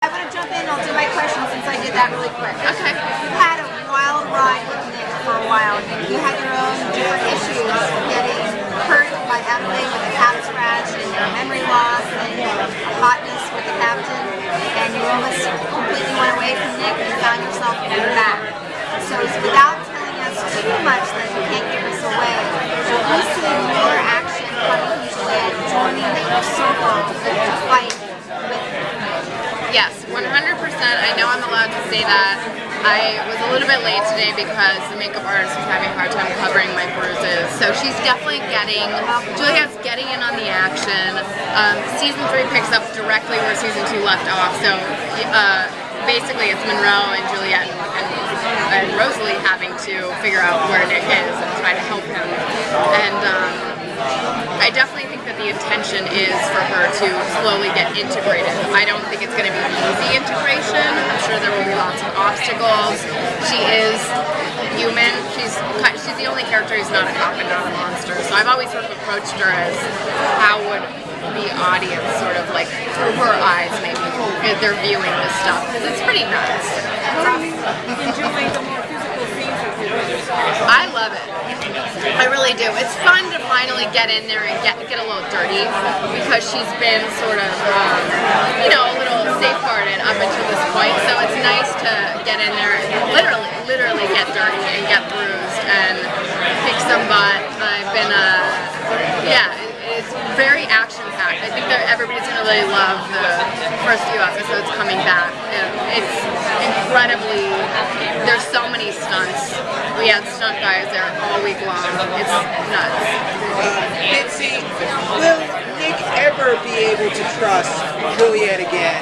I want to jump in. I'll do my question since I did that really quick. Okay. You've had a wild ride with Nick for a while. You had your own different issues, getting hurt by Adelaide with a cap scratch, and your memory loss, and hotness with the captain, and you almost completely went away from Nick and you found yourself getting back. So without telling us too much that you can't give us away, should we see more action coming from Juliet joining the circle to fight with? Yes, 100%. I know I'm allowed to say that. I was a little bit late today because the makeup artist was having a hard time covering my bruises. So she's definitely Juliet's getting in on the action. Season 3 picks up directly where Season 2 left off. So basically it's Monroe and Juliet and Rosalie having to figure out where Nick is and try to help him. And I definitely think that the intention is for her to slowly get integrated. I don't think it's going to be easy integration. I'm sure there will be lots of obstacles. She is human. She's the only character who's not a cop and not a monster. So I've always sort of approached her as how would the audience sort of like through her eyes maybe if they're viewing this stuff, because it's pretty nuts. Enjoying the more physical scenes with your brothers. I love it. I really do. It's fun to finally get in there and get a little dirty, because she's been sort of, you know, a little safeguarded up until this point. So it's nice to get in there and literally get dirty and get bruised and kick some butt. I've been, yeah, it's very action-packed. I think that everybody's going to really love the first few episodes coming back. It's incredibly, there's so many stunts. We had stunt guys there all week long. It's nuts. Bitsie, will Nick ever be able to trust Juliet again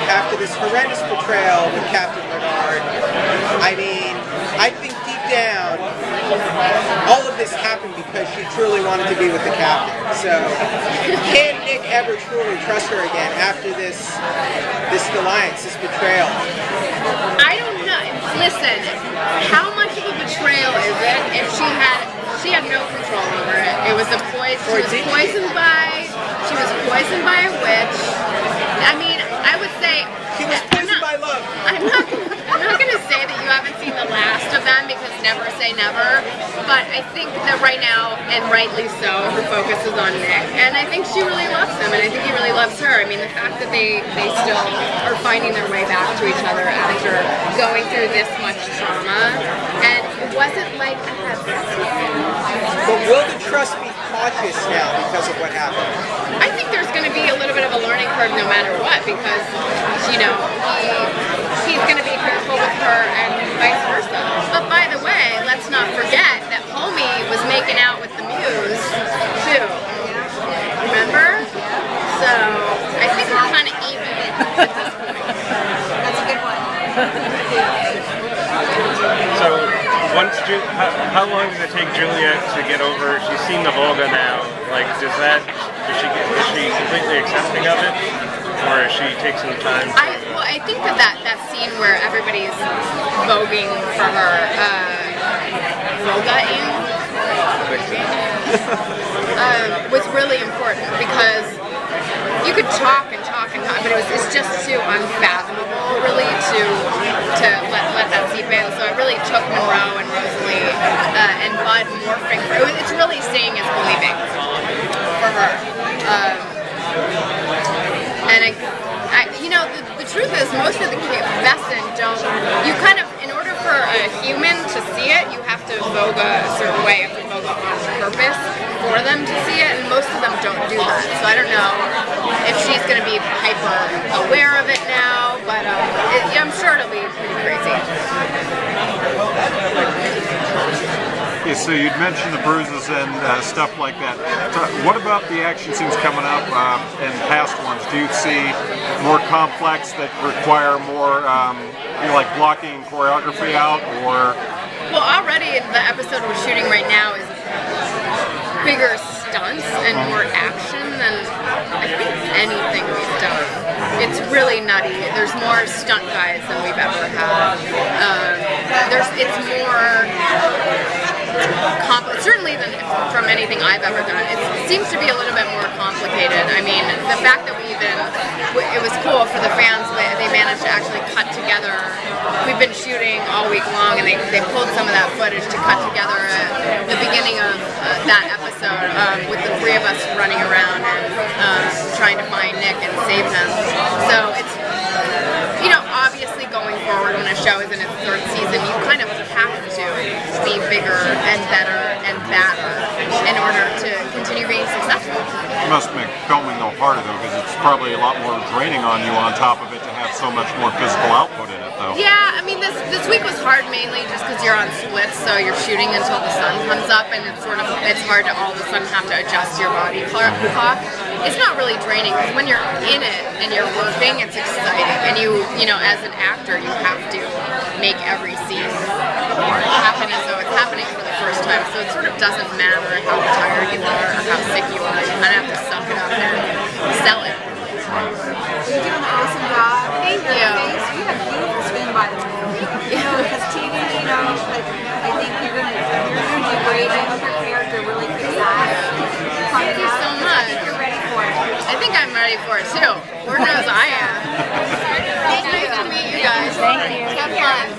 after this horrendous betrayal with Captain Bernard? I mean, I think deep down, all of this happened because she truly wanted to be with the captain. So, can Nick ever truly trust her again after this alliance, this betrayal? I don't know. Listen, how much of a betrayal is it if she had no control over it? It was she was poisoned by a witch. I mean, I would say she was poisoned by love. I'm not going to say that you haven't seen the last of them, because never say never, but I think that right now, and rightly so, her focus is on Nick, and I think she really loves him, and I think he really loves her. I mean, the fact that they still are finding their way back to each other after going through this much trauma, and it wasn't like But will the trust be cautious now because of what happened? I think there's going to be a little bit of a learning curve no matter what, because, you know, he's going to be careful with her and vice versa. But by the way, let's not forget that Homie was making out with the Muse, too. Remember? So, I think we're kind of even at this point. That's a good one. So, how long does it take Juliet to get over? She's seen the Volga now. Like, is she completely accepting of it, or does she take some time? I think that scene where everybody's voguing for her, voguing, was really important, because you could talk and talk and talk, but it's just too unfathomable, really, to let that seep in. So it really took Monroe and Rosalie and Bud morphing. It's really seeing is believing for her. And you know, the truth is, most of the Vestin don't. You kind of, in order for a human to see it, you have to vogue a certain way. You have to vogue on purpose for them to see it, and most of them don't do that. So I don't know if she's going to be hyper aware of it now, but I'm sure it'll be pretty crazy. Okay, so you'd mentioned the bruises and stuff like that. So what about the action scenes coming up in past ones? Do you see more complex that require more, you know, like blocking and choreography out, or? Well, already the episode we're shooting right now is bigger stunts and more action than I think anything we've done. It's really nutty. There's more stunt guys than we've ever had. It's more certainly than from anything I've ever done. It seems to be a little bit more complicated complicated. I mean, the fact that it was cool for the fans, they managed to actually cut together. We've been shooting all week long, and they pulled some of that footage to cut together at the beginning of that episode with the three of us running around and trying to find Nick and save him. So it's, you know, obviously going forward when a show is in its third season, you kind of have to be bigger and better and badder in order to continue being successful. It must make filming though harder though, because it's probably a lot more draining on you on top of it to have so much more physical output in it though. Yeah, I mean this week was hard mainly just because you're on splits, so you're shooting until the sun comes up, and it's hard to all of a sudden have to adjust your body clock. It's not really draining because when you're in it and you're working, it's exciting, and you know, as an actor, you have to make every scene happening. So it's happening for the first time, so it sort of doesn't matter how tired you are or how sick you are. You kind of have to suck it up and sell it. You're doing an awesome job. Thank you. You have beautiful spin by the way. You know, because TV, you know, I think you're gonna do great. I hope your character really kicks ass. Thank you so much. You're ready for it. I think I'm ready for it too. Lord knows I am. It's nice to meet you guys. Thank you. Have fun.